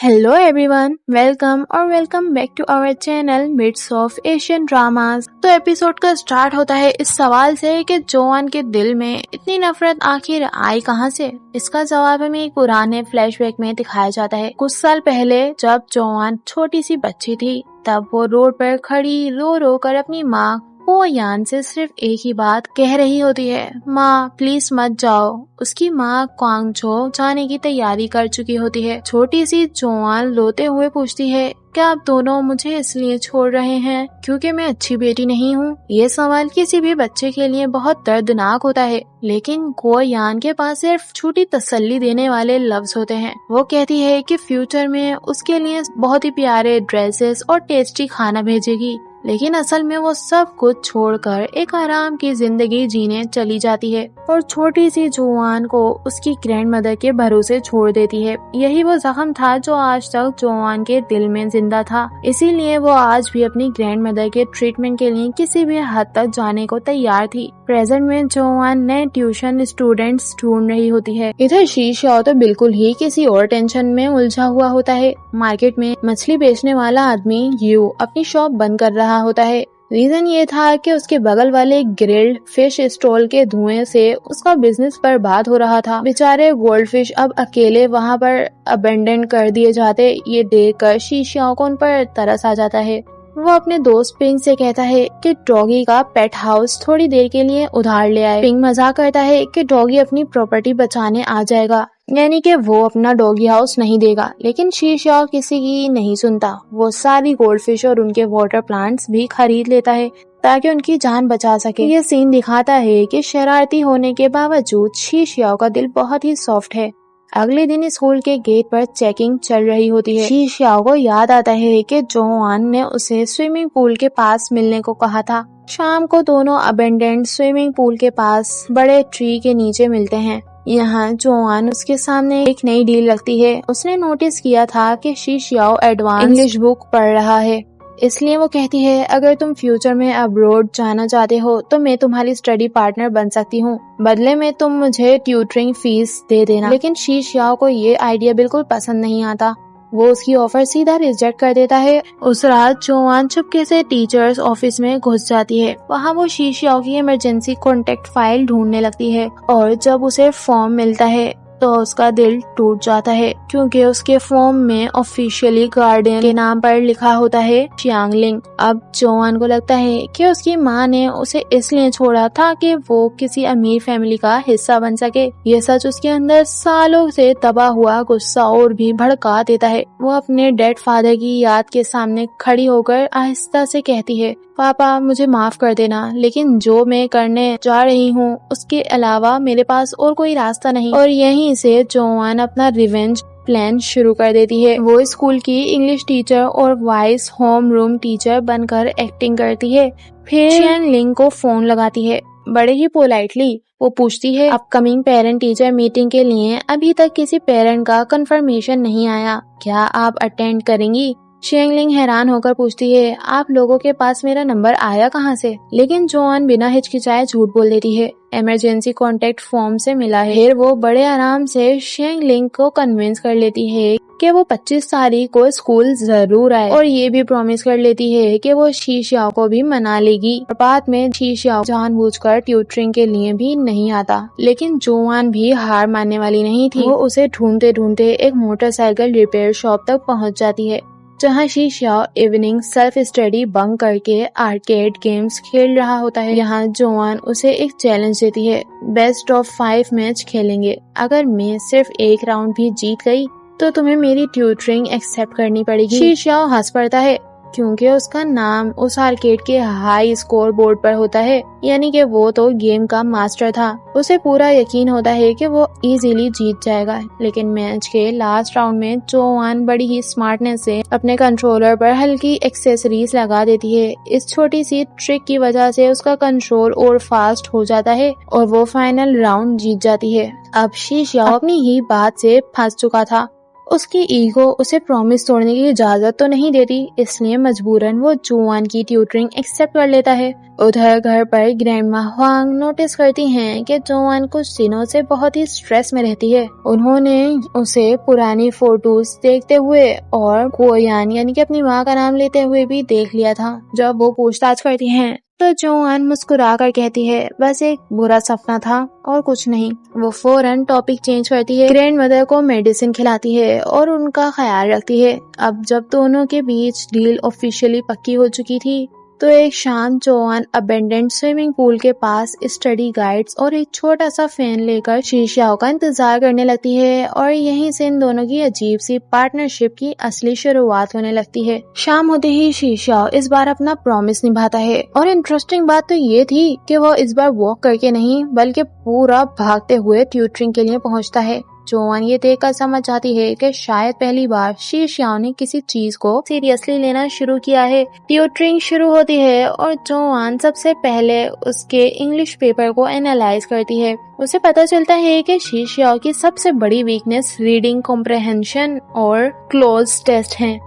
Hello everyone, welcome back to our channel midst of Asian dramas. तो episode का start होता है इस सवाल से कि जोआन के दिल में इतनी नफरत आखिर आई कहां से। इसका जवाब हमें एक पुराने फ्लैशबैक में दिखाया जाता है। कुछ साल पहले जब जोआन छोटी सी बच्ची थी, तब वो रोड पर खड़ी रो रो कर अपनी माँ वो यान से सिर्फ एक ही बात कह रही होती है, माँ प्लीज मत जाओ। उसकी माँ क्वांगझो जाने की तैयारी कर चुकी होती है। छोटी सी जोआन रोते हुए पूछती है, क्या आप दोनों मुझे इसलिए छोड़ रहे हैं क्योंकि मैं अच्छी बेटी नहीं हूँ? ये सवाल किसी भी बच्चे के लिए बहुत दर्दनाक होता है, लेकिन गो यान के पास सिर्फ छोटी तसल्ली देने वाले लफ्ज होते हैं। वो कहती है कि फ्यूचर में उसके लिए बहुत ही प्यारे ड्रेसेस और टेस्टी खाना भेजेगी, लेकिन असल में वो सब कुछ छोड़कर एक आराम की जिंदगी जीने चली जाती है और छोटी सी जोआन को उसकी ग्रैंडमदर के भरोसे छोड़ देती है। यही वो जख्म था जो आज तक जोआन के दिल में जिंदा था, इसीलिए वो आज भी अपनी ग्रैंडमदर के ट्रीटमेंट के लिए किसी भी हद तक जाने को तैयार थी। प्रेजेंट में जोआन नए ट्यूशन स्टूडेंट्स ढूंढ रही होती है। इधर शीशा तो बिल्कुल ही किसी और टेंशन में उलझा हुआ होता है। मार्केट में मछली बेचने वाला आदमी यू अपनी शॉप बंद कर रहा होता है। रीजन ये था कि उसके बगल वाले ग्रिल्ड फिश स्टॉल के धुएं से उसका बिजनेस बर्बाद हो रहा था। बेचारे गोल्ड फिश अब अकेले वहां पर अबेंडन कर दिए जाते, ये देखकर शीशियाओं को उन पर तरस आ जाता है। वो अपने दोस्त पिंग से कहता है कि डॉगी का पेट हाउस थोड़ी देर के लिए उधार ले आए। पिंग मजाक करता है कि डॉगी अपनी प्रॉपर्टी बचाने आ जाएगा, यानी कि वो अपना डॉगी हाउस नहीं देगा, लेकिन शीशा किसी की नहीं सुनता। वो सारी गोल्डफिश और उनके वाटर प्लांट्स भी खरीद लेता है ताकि उनकी जान बचा सके। ये सीन दिखाता है कि शरारती होने के बावजूद शीशियाओं का दिल बहुत ही सॉफ्ट है। अगले दिन स्कूल के गेट पर चेकिंग चल रही होती है। शीशियाओ को याद आता है कि जोआन ने उसे स्विमिंग पूल के पास मिलने को कहा था। शाम को दोनों अबेंडेंट स्विमिंग पूल के पास बड़े ट्री के नीचे मिलते हैं। यहाँ जोआन उसके सामने एक नई डील रखती है। उसने नोटिस किया था कि शीशियाओ एडवांस इंग्लिश बुक पढ़ रहा है, इसलिए वो कहती है अगर तुम फ्यूचर में अब्रॉड जाना चाहते हो तो मैं तुम्हारी स्टडी पार्टनर बन सकती हूँ, बदले में तुम मुझे ट्यूटरिंग फीस दे देना। लेकिन शीशियाओ को ये आइडिया बिल्कुल पसंद नहीं आता। वो उसकी ऑफर सीधा रिजेक्ट कर देता है। उस रात जोआन चुपके से टीचर्स ऑफिस में घुस जाती है। वहाँ वो शीशियाओ की इमरजेंसी कॉन्टेक्ट फाइल ढूंढने लगती है और जब उसे फॉर्म मिलता है तो उसका दिल टूट जाता है, क्योंकि उसके फॉर्म में ऑफिशियली गार्डियन के नाम पर लिखा होता है च्यांगलिंग। अब जोआन को लगता है कि उसकी माँ ने उसे इसलिए छोड़ा था कि वो किसी अमीर फैमिली का हिस्सा बन सके। ये सच उसके अंदर सालों से दबा हुआ गुस्सा और भी भड़का देता है। वो अपने डेड फादर की याद के सामने खड़ी होकर आहिस्ता से कहती है, पापा मुझे माफ कर देना, लेकिन जो मैं करने जा रही हूँ उसके अलावा मेरे पास और कोई रास्ता नहीं। और यहीं से जोआन अपना रिवेंज प्लान शुरू कर देती है। वो स्कूल की इंग्लिश टीचर और वाइस होम रूम टीचर बनकर एक्टिंग करती है। फिर च्यांगलिंग को फोन लगाती है। बड़े ही पोलाइटली वो पूछती है, अपकमिंग पेरेंट टीचर मीटिंग के लिए अभी तक किसी पेरेंट का कंफर्मेशन नहीं आया, क्या आप अटेंड करेंगी? च्यांगलिंग हैरान होकर पूछती है, आप लोगों के पास मेरा नंबर आया कहाँ से? लेकिन जोआन बिना हिचकिचाए झूठ बोल देती है, इमरजेंसी कॉन्टेक्ट फॉर्म से मिला है। फिर वो बड़े आराम से च्यांगलिंग को कन्विंस कर लेती है कि वो 25 तारीख को स्कूल जरूर आए और ये भी प्रॉमिस कर लेती है कि वो शीशियाओ को भी मना लेगी। और बाद में शीशियाओ जानबूझकर ट्यूटरिंग के लिए भी नहीं आता, लेकिन जोआन भी हार मानने वाली नहीं थी। वो उसे ढूंढते ढूंढते एक मोटरसाइकिल रिपेयर शॉप तक पहुँच जाती है, जहाँ शीशियाओ इवनिंग सेल्फ स्टडी बंक करके आर्केड गेम्स खेल रहा होता है। यहाँ जोआन उसे एक चैलेंज देती है, बेस्ट ऑफ 5 मैच खेलेंगे, अगर मैं सिर्फ एक राउंड भी जीत गई तो तुम्हें मेरी ट्यूटरिंग एक्सेप्ट करनी पड़ेगी। शीशियाओ हंस पड़ता है क्योंकि उसका नाम उस आर्केड के हाई स्कोर बोर्ड पर होता है, यानी कि वो तो गेम का मास्टर था। उसे पूरा यकीन होता है कि वो इजीली जीत जाएगा। लेकिन मैच के लास्ट राउंड में जोआन बड़ी ही स्मार्टनेस से अपने कंट्रोलर पर हल्की एक्सेसरीज लगा देती है। इस छोटी सी ट्रिक की वजह से उसका कंट्रोल और फास्ट हो जाता है और वो फाइनल राउंड जीत जाती है। अब शीशियाओ अपनी ही बात से फंस चुका था। उसकी ईगो उसे प्रॉमिस तोड़ने की इजाजत तो नहीं देती, इसलिए मजबूरन वो जोआन की ट्यूटरिंग एक्सेप्ट कर लेता है। उधर घर पर ग्रैंडमा हुआंग नोटिस करती हैं कि जोआन कुछ दिनों से बहुत ही स्ट्रेस में रहती है। उन्होंने उसे पुरानी फोटोज देखते हुए और कोयान यानी कि अपनी माँ का नाम लेते हुए भी देख लिया था। जब वो पूछताछ करती हैं तो जोआन मुस्कुरा कर कहती है बस एक बुरा सपना था और कुछ नहीं। वो फौरन टॉपिक चेंज करती है, ग्रैंड मदर को मेडिसिन खिलाती है और उनका ख्याल रखती है। अब जब दोनों के बीच डील ऑफिशियली पक्की हो चुकी थी तो एक शाम जोआन अबेंडेंड स्विमिंग पूल के पास स्टडी गाइड्स और एक छोटा सा फैन लेकर शीशाओं का इंतजार करने लगती है और यहीं से इन दोनों की अजीब सी पार्टनरशिप की असली शुरुआत होने लगती है। शाम होते ही शीशाओ इस बार अपना प्रॉमिस निभाता है और इंटरेस्टिंग बात तो ये थी कि वो इस बार वॉक करके नहीं बल्कि पूरा भागते हुए ट्यूटरिंग के लिए पहुंचता है। जोआन ये देखकर समझ जाती है कि शायद पहली बार शीशाओ ने किसी चीज को सीरियसली लेना शुरू किया है। ट्यूटरिंग शुरू होती है और जोआन सबसे पहले उसके इंग्लिश पेपर को एनालाइज करती है। उसे पता चलता है कि शीशाओ की सबसे बड़ी वीकनेस रीडिंग कॉम्प्रहेंशन और क्लोज टेस्ट हैं।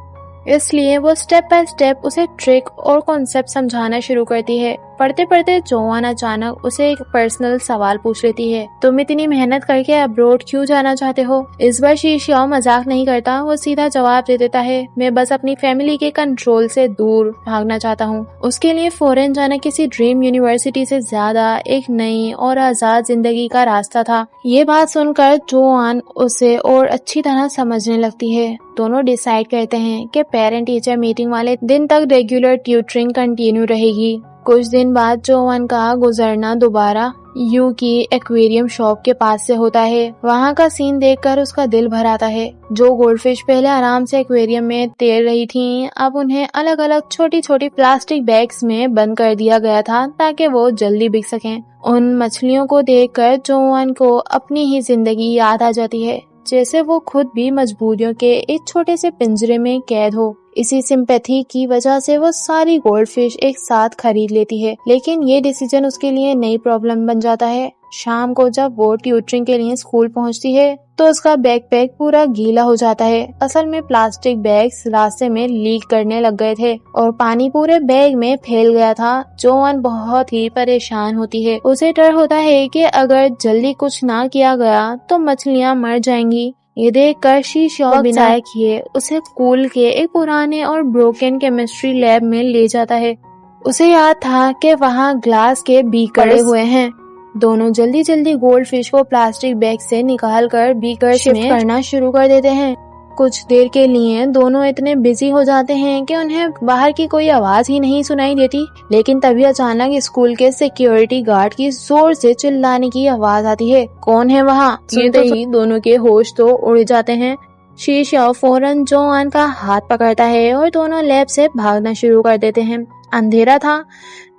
इसलिए वो स्टेप बाय स्टेप उसे ट्रिक और कॉन्सेप्ट समझाना शुरू करती है। पढ़ते पढ़ते जोआन अचानक उसे एक पर्सनल सवाल पूछ लेती है, तुम इतनी मेहनत करके अब्रॉड क्यों जाना चाहते हो? इस बार शीशाओ मजाक नहीं करता, वो सीधा जवाब दे देता है, मैं बस अपनी फैमिली के कंट्रोल से दूर भागना चाहता हूँ। उसके लिए फॉरेन जाना किसी ड्रीम यूनिवर्सिटी से ज्यादा एक नई और आजाद जिंदगी का रास्ता था। ये बात सुनकर जोआन उसे और अच्छी तरह समझने लगती है। दोनों डिसाइड करते हैं कि पेरेंट टीचर मीटिंग वाले दिन तक रेगुलर ट्यूटरिंग कंटिन्यू रहेगी। कुछ दिन बाद जोआन का गुजरना दोबारा यू की एक्वेरियम शॉप के पास से होता है। वहाँ का सीन देखकर उसका दिल भर आता है। जो गोल्डफिश पहले आराम से एक्वेरियम में तैर रही थीं, अब उन्हें अलग अलग छोटी छोटी प्लास्टिक बैग्स में बंद कर दिया गया था ताकि वो जल्दी बिक सकें। उन मछलियों को देखकर जोआन को अपनी ही जिंदगी याद आ जाती है, जैसे वो खुद भी मजबूरियों के एक छोटे से पिंजरे में कैद हो। इसी सिंपैथी की वजह से वो सारी गोल्डफिश एक साथ खरीद लेती है, लेकिन ये डिसीजन उसके लिए नई प्रॉब्लम बन जाता है। शाम को जब वो ट्यूटरिंग के लिए स्कूल पहुंचती है तो उसका बैकपैक पूरा गीला हो जाता है। असल में प्लास्टिक बैग्स रास्ते में लीक करने लग गए थे और पानी पूरे बैग में फैल गया था। जोआन बहुत ही परेशान होती है। उसे डर होता है कि अगर जल्दी कुछ ना किया गया तो मछलियां मर जाएंगी। ये देखकर शीशाओ बिना किए उसे स्कूल के एक पुराने और ब्रोकन केमिस्ट्री लैब में ले जाता है। उसे याद था कि वहाँ ग्लास के बीकर पड़े हुए हैं। दोनों जल्दी जल्दी गोल्ड फिश को प्लास्टिक बैग से निकाल कर बीकर शिफ्ट करना शुरू कर देते हैं। कुछ देर के लिए दोनों इतने बिजी हो जाते हैं कि उन्हें बाहर की कोई आवाज ही नहीं सुनाई देती, लेकिन तभी अचानक स्कूल के सिक्योरिटी गार्ड की जोर से चिल्लाने की आवाज आती है। कौन है वहाँ? सुनते ही दोनों के होश तो उड़ जाते हैं। शीशाओ फौरन जोआन का हाथ पकड़ता है और दोनों लैब से भागना शुरू कर देते हैं। अंधेरा था,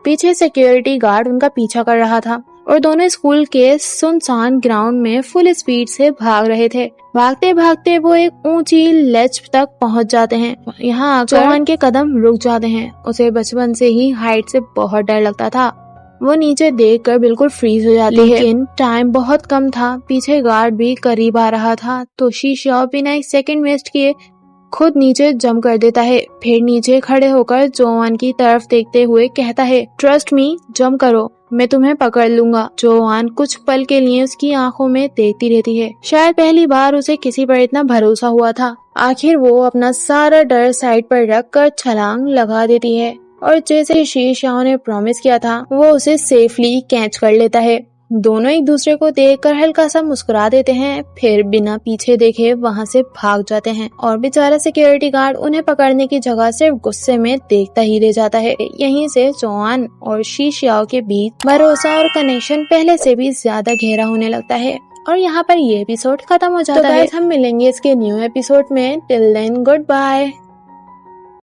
पीछे सिक्योरिटी गार्ड उनका पीछा कर रहा था और दोनों स्कूल के सुनसान ग्राउंड में फुल स्पीड से भाग रहे थे। भागते भागते वो एक ऊंची लेच तक पहुंच जाते हैं। यहाँ आकर जोआन के कदम रुक जाते हैं। उसे बचपन से ही हाइट से बहुत डर लगता था। वो नीचे देखकर बिल्कुल फ्रीज हो जाती है, लेकिन टाइम बहुत कम था। पीछे गार्ड भी करीब आ रहा था तो शीशाओ बिना एक सेकंड वेस्ट किए खुद नीचे जंप कर देता है। फिर नीचे खड़े होकर जोआन की तरफ देखते हुए कहता है, ट्रस्ट मी, जंप करो, मैं तुम्हें पकड़ लूंगा। जोआन कुछ पल के लिए उसकी आंखों में देखती रहती है। शायद पहली बार उसे किसी पर इतना भरोसा हुआ था। आखिर वो अपना सारा डर साइड पर रख कर छलांग लगा देती है और जैसे शीशाओ ने प्रॉमिस किया था वो उसे सेफली कैच कर लेता है। दोनों एक दूसरे को देखकर हल्का सा मुस्कुरा देते हैं, फिर बिना पीछे देखे वहां से भाग जाते हैं और बेचारा सिक्योरिटी गार्ड उन्हें पकड़ने की जगह सिर्फ गुस्से में देखता ही रह जाता है। यहीं से जोआन और शीशाओ के बीच भरोसा और कनेक्शन पहले से भी ज्यादा गहरा होने लगता है। और यहाँ पर ये एपिसोड खत्म हो जाता है। हम मिलेंगे इसके न्यू एपिसोड में। Till then good bye.